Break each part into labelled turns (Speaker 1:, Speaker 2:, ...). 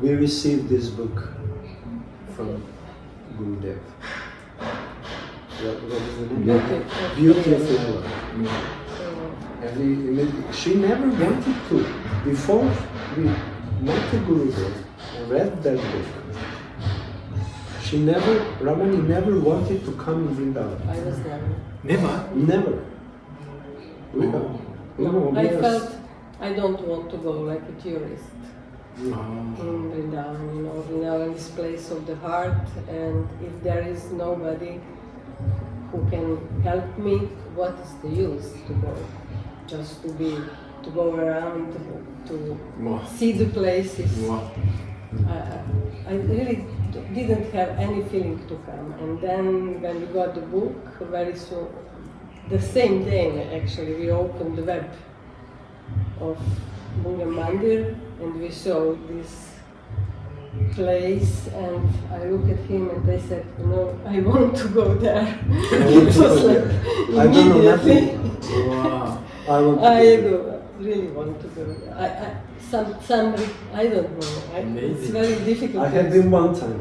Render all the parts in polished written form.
Speaker 1: we received this book from Gurudev. What is the name? Beauty of Love. And she never wanted to. Before we met the Gurudev and read that book, Ramani never wanted to come in Vrindavan.
Speaker 2: I was never.
Speaker 3: Never?
Speaker 1: Never.
Speaker 2: I felt I don't want to go like a tourist in Vrindavan. You know, Vrindavan is place of the heart, and if there is nobody who can help me, what is the use to go? Just to go around, to see the places. I really didn't have any feeling to come. And then when we got the book, very soon, the same day actually, we opened the web of Bunga Mandir and we saw this place, and I looked at him and I said, no, I want to go there. It was like
Speaker 1: I don't know nothing.
Speaker 3: Wow.
Speaker 2: I really want to go there. I don't know. It's very difficult.
Speaker 1: I had been one time.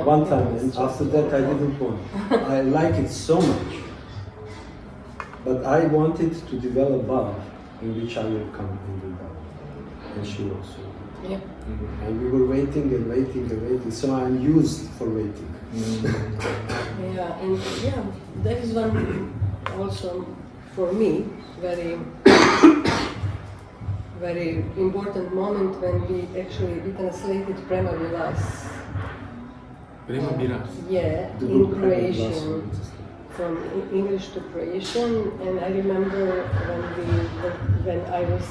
Speaker 3: One
Speaker 1: time, and after that I didn't want. I like it so much. But I wanted to develop Bhav in which I will come in Vrindavan. And she also.
Speaker 2: Yeah.
Speaker 1: And we were waiting and waiting and waiting, so I'm used for waiting.
Speaker 2: Yeah, and there is one also for me very very important moment when we translated Prema Vilas.
Speaker 3: Prema Vilas?
Speaker 2: Yeah, in Croatian, from English to Croatian, and I remember when I was,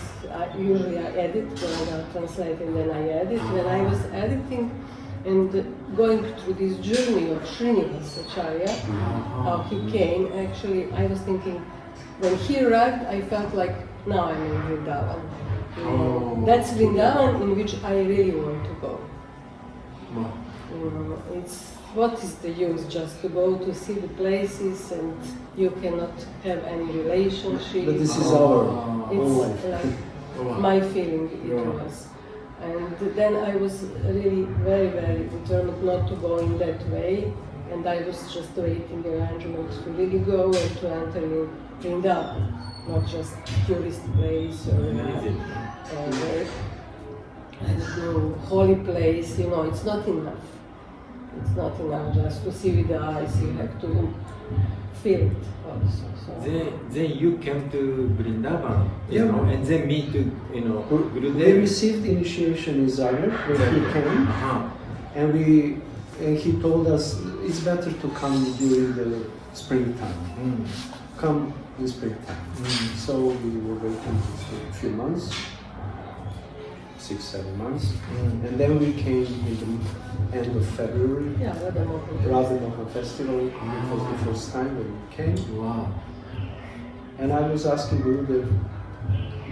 Speaker 2: usually I edit, when I translate and then I edit, when I was editing and going through this journey of Srinivas Acharya, how he came, actually I was thinking, when he arrived I felt like, now I'm in Vrindavan. That's Vrindavan in which I really want to go. What is the use just to go to see the places and you cannot have any relationship?
Speaker 1: But this is our
Speaker 2: it's
Speaker 1: life.
Speaker 2: Like my feeling it was. And then I was really very, very determined not to go in that way, and I was just waiting arrangements to really go and to enter in Vrindavan, not just tourist place or I don't know, holy place, you know, it's not enough. It's not enough just to see with the eyes, you have to feel it also. So.
Speaker 3: Then you came to Vrindavan, you know, and then me to, Gurudev.
Speaker 1: They received initiation in Zagreb when he came, and he told us it's better to come during the springtime. Come in springtime. So we were waiting for a few months. 6-7 months, and then we came in the end of February.
Speaker 2: Yeah,
Speaker 1: Radha Mohan Festival. It was the first time when we came.
Speaker 3: Wow!
Speaker 1: And I was asking Gurudev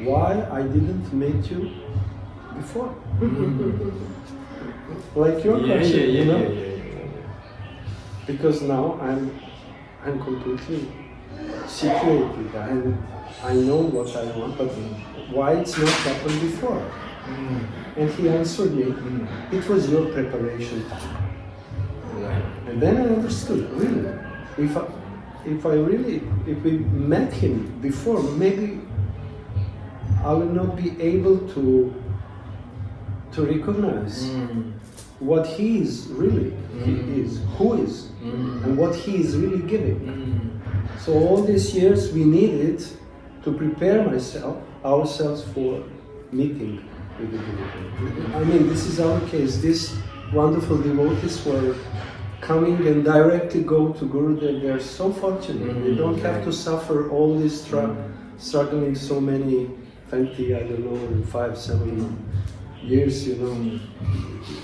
Speaker 1: why I didn't meet you before. Like your question, you know. Because now I'm completely situated and I know what I want, but why it's not happened before? And he answered me, it was your preparation time. And then I understood, really, if we met him before, maybe I will not be able to recognize what he is really, who is, and what he is really giving. So all these years we needed to prepare ourselves for meeting with the Guru. I mean, this is our case. These wonderful devotees were coming and directly go to Gurudev. They are so fortunate. They don't have to suffer all this struggling so many 20, I don't know, 5, 7 years, you know.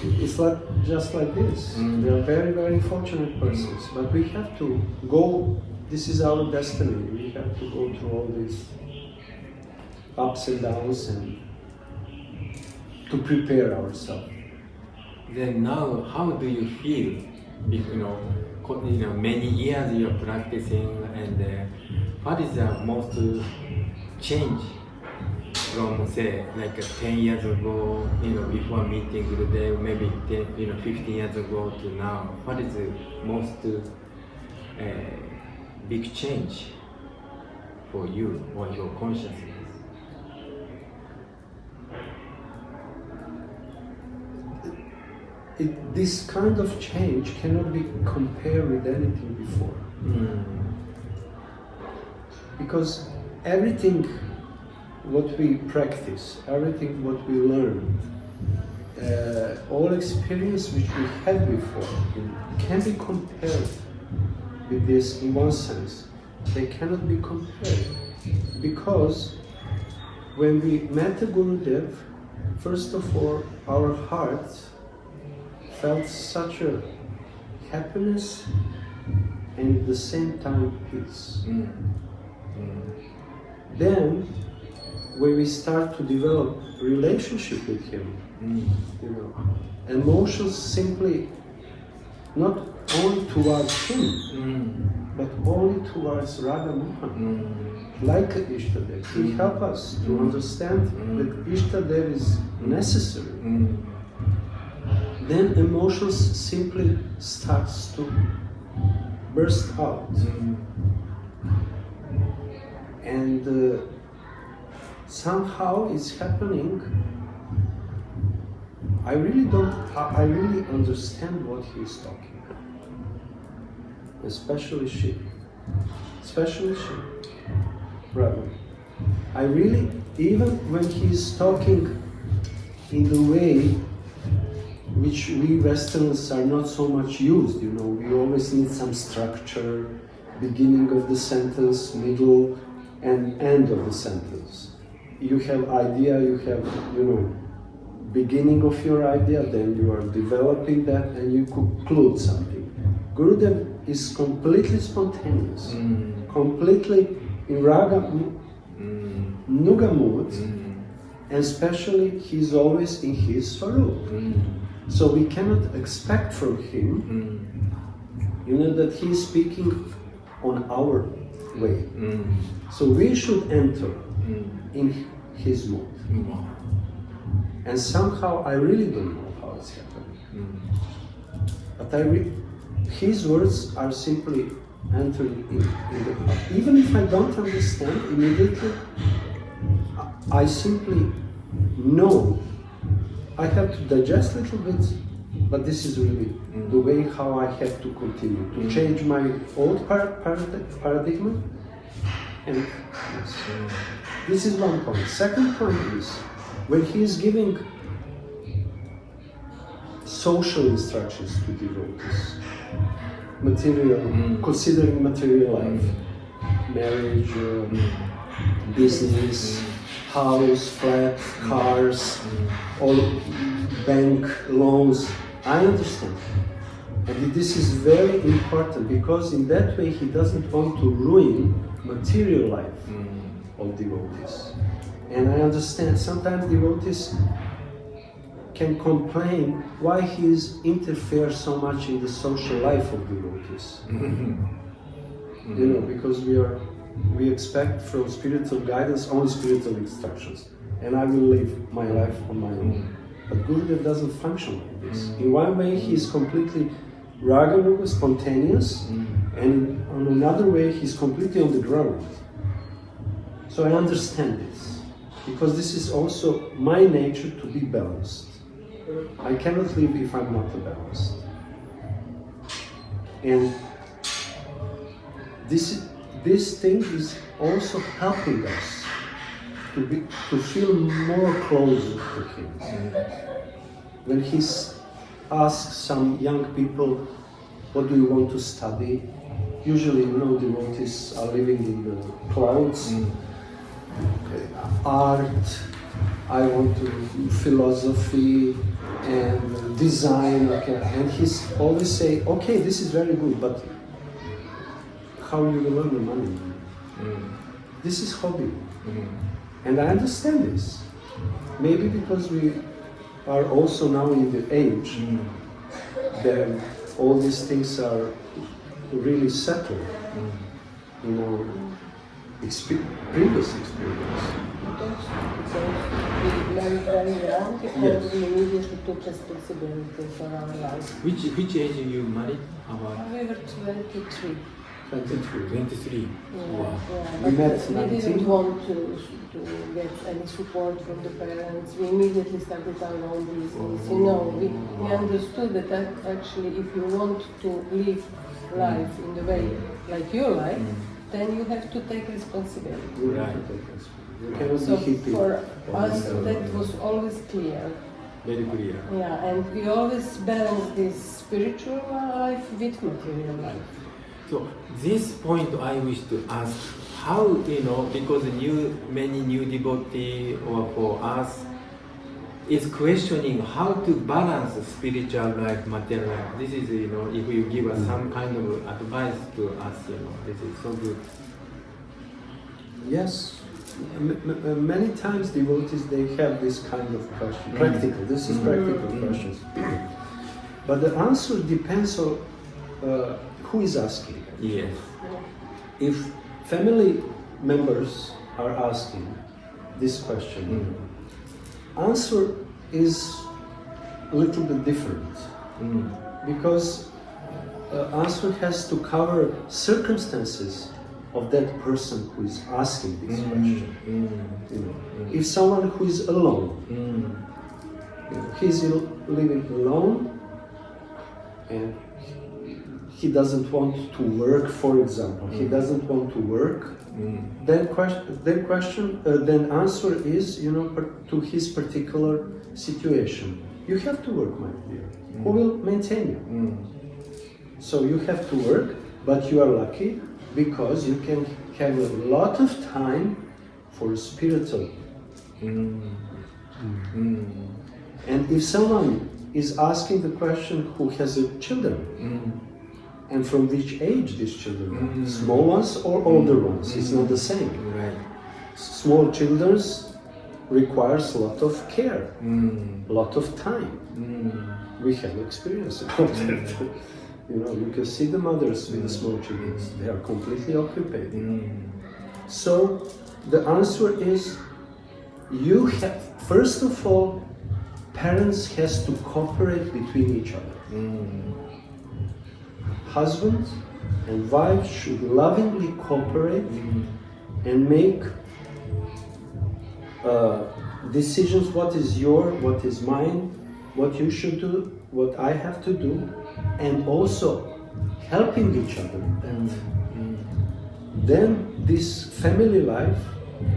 Speaker 1: It's like just like this. They are very, very fortunate persons. But we have to go. This is our destiny. We have to go through all these ups and downs and to prepare ourselves.
Speaker 3: Then now, how do you feel? If many years you're practicing, and what is the most change from say like 10 years ago, before meeting Gurudev, maybe 15 years ago to now? What is the most big change for you or your consciousness?
Speaker 1: This kind of change cannot be compared with anything before. Because everything what we practice, everything what we learn, all experience which we had before can be compared with this in one sense. They cannot be compared because when we met the Gurudev, first of all, our hearts felt such a happiness and at the same time peace. Then, when we start to develop relationship with him, emotions simply not only towards him, but only towards Radha Mohan, like Ishtadev. He helps us to understand that Ishtadev is necessary. Then emotions simply starts to burst out. And somehow it's happening. I really understand what he's talking about. Especially she. Right. I really, even when he's talking in the way which we Westerners are not so much used, we always need some structure, beginning of the sentence, middle, and end of the sentence. You have idea, you have, beginning of your idea, then you are developing that and you conclude something. Gurudev is completely spontaneous, completely in raga, nuga mood, and especially he's always in his swarup. So we cannot expect from him, that he's speaking on our way. So we should enter in his mood. And somehow I really don't know how it's happening. But his words are simply entering in the heart. Even if I don't understand immediately, I simply know. I have to digest a little bit, but this is really the way how I have to continue, to change my old paradigm. And yes, this is one point. Second point is, when he is giving social instructions to devotees, considering material life, marriage, business, house, flat, cars, all bank loans, I understand. And this is very important because in that way he doesn't want to ruin material life of devotees. And I understand sometimes devotees can complain why he interferes so much in the social life of devotees. Because we expect from spiritual guidance only spiritual instructions, and I will live my life on my own. But Gurudev doesn't function like this. In one way he is completely raga, spontaneous, and on another way he's completely on the ground. So I understand this, because this is also my nature to be balanced. I cannot live if I'm not balanced. And this thing is also helping us to feel more closer to him. When he asks some young people, what do you want to study? Usually, devotees are living in the clouds. Art, I want to philosophy and design, and he's always say, okay, this is very good, but how you will earn the money? This is hobby. And I understand this. Maybe because we are also now in the age that all these things are really settled in our previous experience.
Speaker 2: So we married very young and
Speaker 1: Yes.
Speaker 2: we immediately took responsibility for our life.
Speaker 3: Which age you married? About
Speaker 2: We were 23.
Speaker 1: 23.
Speaker 3: 23.
Speaker 2: Yeah,
Speaker 3: Wow.
Speaker 2: yeah,
Speaker 1: We
Speaker 2: but
Speaker 1: met
Speaker 2: we
Speaker 1: 19.
Speaker 2: didn't want to get any support from the parents. We immediately started our own business. You know, we understood that actually if you want to live life in the way like your life, then you have to take responsibility.
Speaker 1: You have
Speaker 3: Right.
Speaker 1: to take responsibility. You cannot
Speaker 2: So
Speaker 1: be hippie.
Speaker 2: for
Speaker 1: all
Speaker 2: us
Speaker 1: the time.
Speaker 2: that was always clear.
Speaker 3: Very clear.
Speaker 2: Yeah, and we always balance this spiritual life with material life.
Speaker 3: So this point I wish to ask, how, because many new devotee or for us is questioning how to balance spiritual life, material life. This is, if you give us some kind of advice to us, this is so good.
Speaker 1: Yes. Many times devotees, they have this kind of question. Practical. This is practical questions. But the answer depends on who is asking.
Speaker 3: Yes.
Speaker 1: If family members are asking this question, answer is a little bit different because answer has to cover circumstances of that person who is asking this question. If someone who is alone, he's living alone and he doesn't want to work, for example, he doesn't want to work, then answer is, to his particular situation. You have to work, my dear. Who will maintain you? So you have to work, but you are lucky because you can have a lot of time for spiritual. And if someone is asking the question who has children, and from which age these children are, small ones or older ones, it's not the same.
Speaker 3: Right.
Speaker 1: Small children requires a lot of care, a lot of time. We have experience about that. You can see the mothers with the small children, they are completely occupied. So the answer is, you have, first of all, parents has to cooperate between each other. Husband and wife should lovingly cooperate and make decisions, what is yours, what is mine, what you should do, what I have to do, and also helping each other in that. Then this family life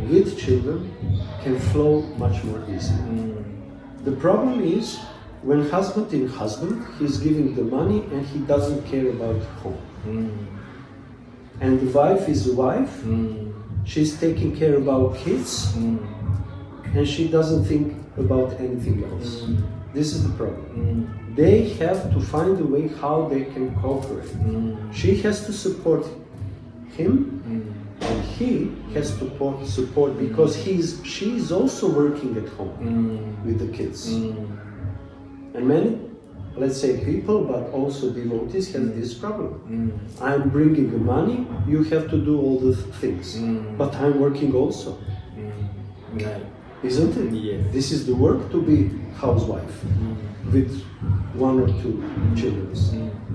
Speaker 1: with children can flow much more easily. The problem is when husband, he's giving the money and he doesn't care about home. And the wife is the wife, she's taking care about kids, and she doesn't think about anything else. This is the problem. They have to find a way how they can cooperate. She has to support him, and he has to support because she is also working at home with the kids. And many, let's say people, but also devotees have this problem. I'm bringing the money, you have to do all the things, but I'm working also.
Speaker 3: Right.
Speaker 1: Isn't it?
Speaker 3: Yes.
Speaker 1: This is the work to be housewife with one or two children.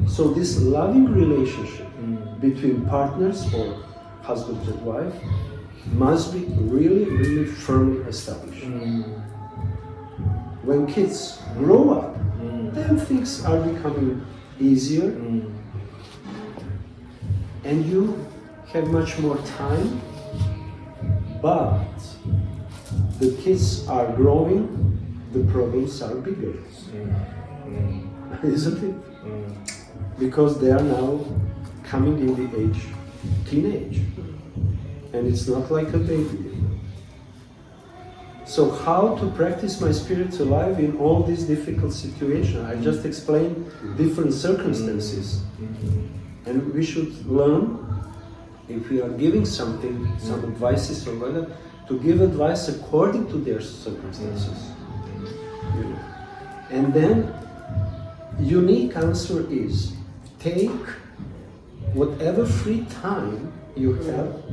Speaker 1: So this loving relationship between partners or husband and wife must be really, really firmly established. When kids grow up, then things are becoming easier and you have much more time, but the kids are growing, the problems are bigger. Isn't it? Because they are now coming in the teenage, and it's not like a baby. So how to practice my spiritual life in all these difficult situations? I just explained different circumstances. And we should learn, if we are giving something, some advices or whatever, to give advice according to their circumstances. And then, unique answer is, take whatever free time you have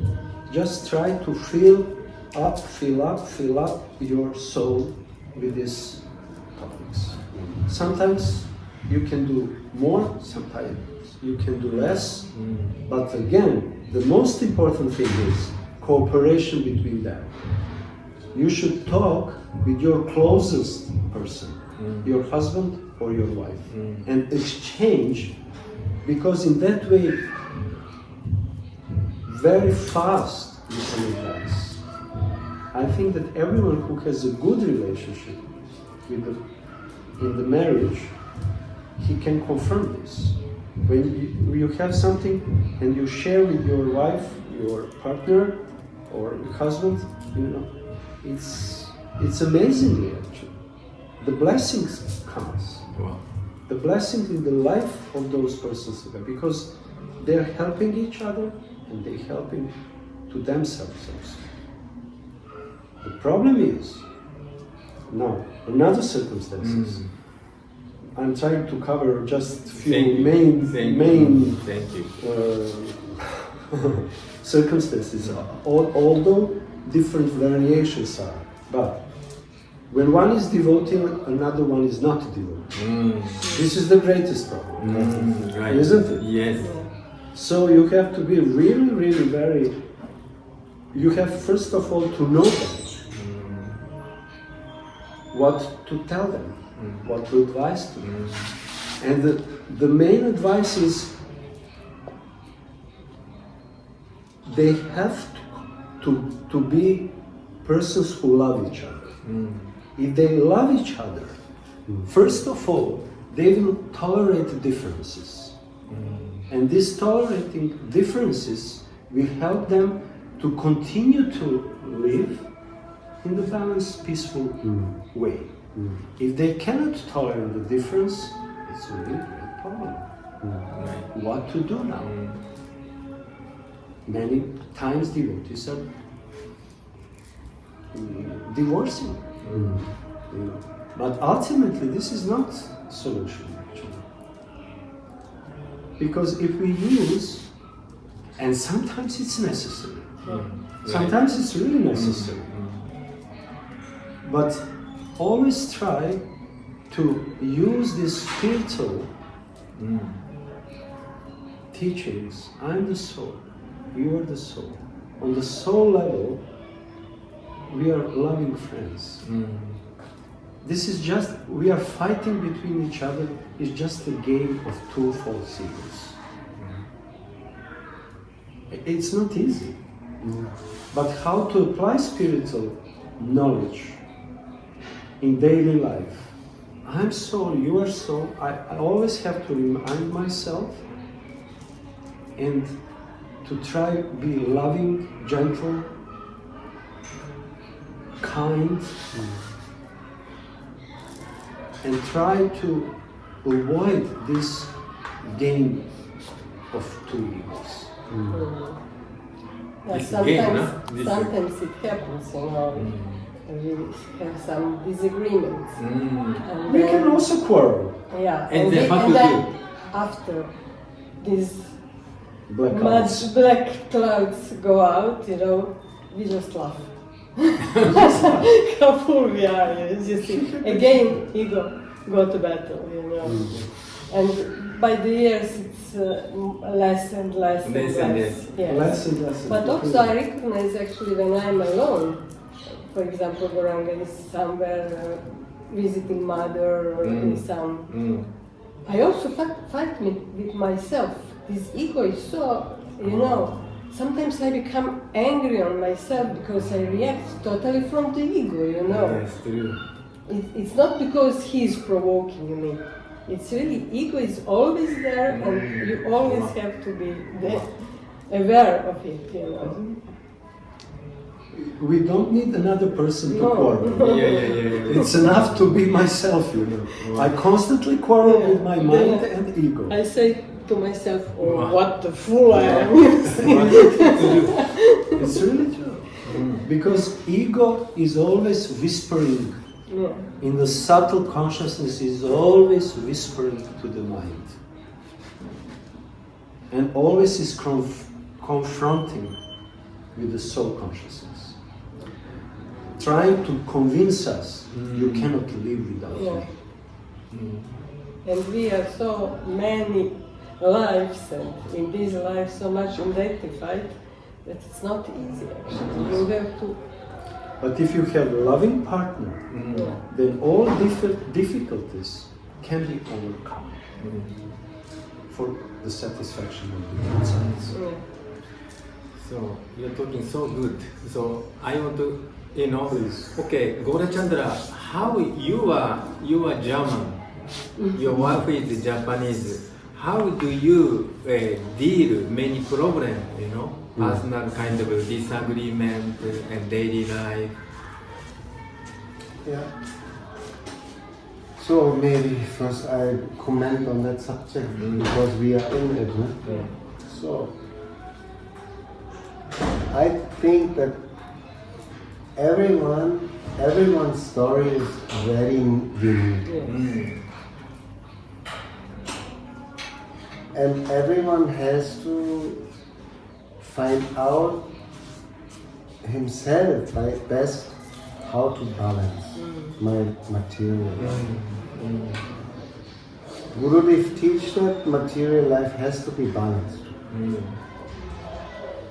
Speaker 1: just try to fill up your soul with these topics. Sometimes you can do more, sometimes you can do less, but again, the most important thing is cooperation between them. You should talk with your closest person, your husband or your wife, and exchange, because in that way, very fast you can advance. I think that everyone who has a good relationship with in the marriage, he can confirm this. When you have something and you share with your wife, your partner, or your husband, you know, it's amazingly actually. The blessings comes.
Speaker 3: Wow.
Speaker 1: The blessings in the life of those persons, because they're helping each other and they're helping to themselves also. The problem is, now, another circumstances. I'm trying to cover just few main circumstances, although different variations are. But when one is devoting, another one is not devoting. This is the greatest problem,
Speaker 3: right.
Speaker 1: Isn't it?
Speaker 3: Yes.
Speaker 1: So you have to be really, really very. You have first of all to know them, what to tell them, what to advise to them. And the main advice is they have to be persons who love each other. If they love each other, first of all, they will tolerate differences. And these tolerating differences will help them to continue to live in the balanced, peaceful way. If they cannot tolerate the difference, it's a really great problem. What to do now? Many times devotees are divorcing. You know. But ultimately, this is not a solution actually. Because if we use, and sometimes it's necessary, sometimes it's really necessary, but always try to use these spiritual teachings. I'm the soul, you are the soul. On the soul level, we are loving friends. This is just, we are fighting between each other. It's just a game of two false egos. It's not easy. But how to apply spiritual knowledge in daily life? I'm soul, you are soul. I always have to remind myself and to try to be loving, gentle, kind, and try to avoid this game of two egos.
Speaker 2: Yeah,
Speaker 3: It's a game, no?
Speaker 2: sometimes it happens, you know. We have some disagreements. And
Speaker 1: We
Speaker 2: then,
Speaker 1: can also quarrel.
Speaker 2: yeah,
Speaker 3: And then what to
Speaker 2: then
Speaker 3: do?
Speaker 2: after these
Speaker 1: Black clouds.
Speaker 2: much black clouds go out, you know, we just laugh. How fool we are, you see. Again, ego go to battle, you know. And by the years, it's less and less and less. Yes.
Speaker 1: Less and less.
Speaker 2: But also I recognize actually when I'm alone, for example, Goranga is somewhere visiting mother or in some... I also fight with myself. This ego is so, you know, sometimes I become angry on myself because I react totally from the ego, you know.
Speaker 3: Yes, true.
Speaker 2: It's not because he is provoking me. It's really, ego is always there and you always have to be aware of it, you know.
Speaker 1: We don't need another person to quarrel.
Speaker 3: Yeah.
Speaker 1: It's enough to be myself, you know. I constantly quarrel with my mind and ego.
Speaker 2: I say to myself, oh, what the fool I am.
Speaker 1: It's really true. Because ego is always whispering. In the subtle consciousness is always whispering to the mind. And always is confronting with the soul consciousness. Trying to convince us you cannot live without me.
Speaker 2: And we have so many lives, and in these lives so much identified that it's not easy actually. You have to.
Speaker 1: But if you have a loving partner, then all difficulties can be overcome for the satisfaction of the both sides.
Speaker 3: So you're talking so good. So I want to,
Speaker 1: Please.
Speaker 3: Okay, Gaurachandra, how you are German, your wife is Japanese. How do you deal many problems? Personal kind of disagreement and daily life.
Speaker 4: Yeah. So maybe first I comment on that subject because we are in it. No?
Speaker 3: Yeah.
Speaker 4: So I think that everyone's story is very unique. And everyone has to find out himself best how to balance my material life. Gurudev teaches that material life has to be balanced.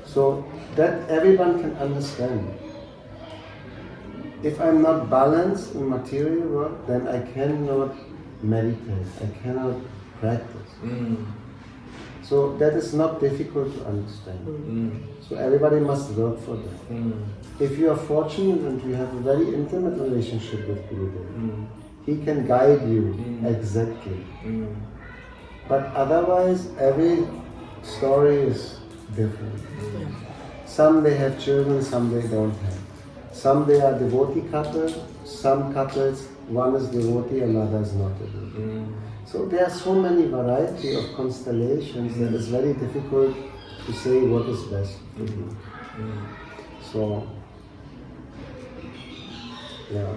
Speaker 4: So that everyone can understand. If I'm not balanced in material world, then I cannot meditate, I cannot practice. So that is not difficult to understand. So everybody must work for that. If you are fortunate and you have a very intimate relationship with Gurudev, he can guide you exactly. But otherwise, every story is different. Some they have children, some they don't have. Some they are devotee couples, some couples, one is devotee, another is not devotee. So there are so many variety of constellations that it's very difficult to say what is best to do. So, yeah.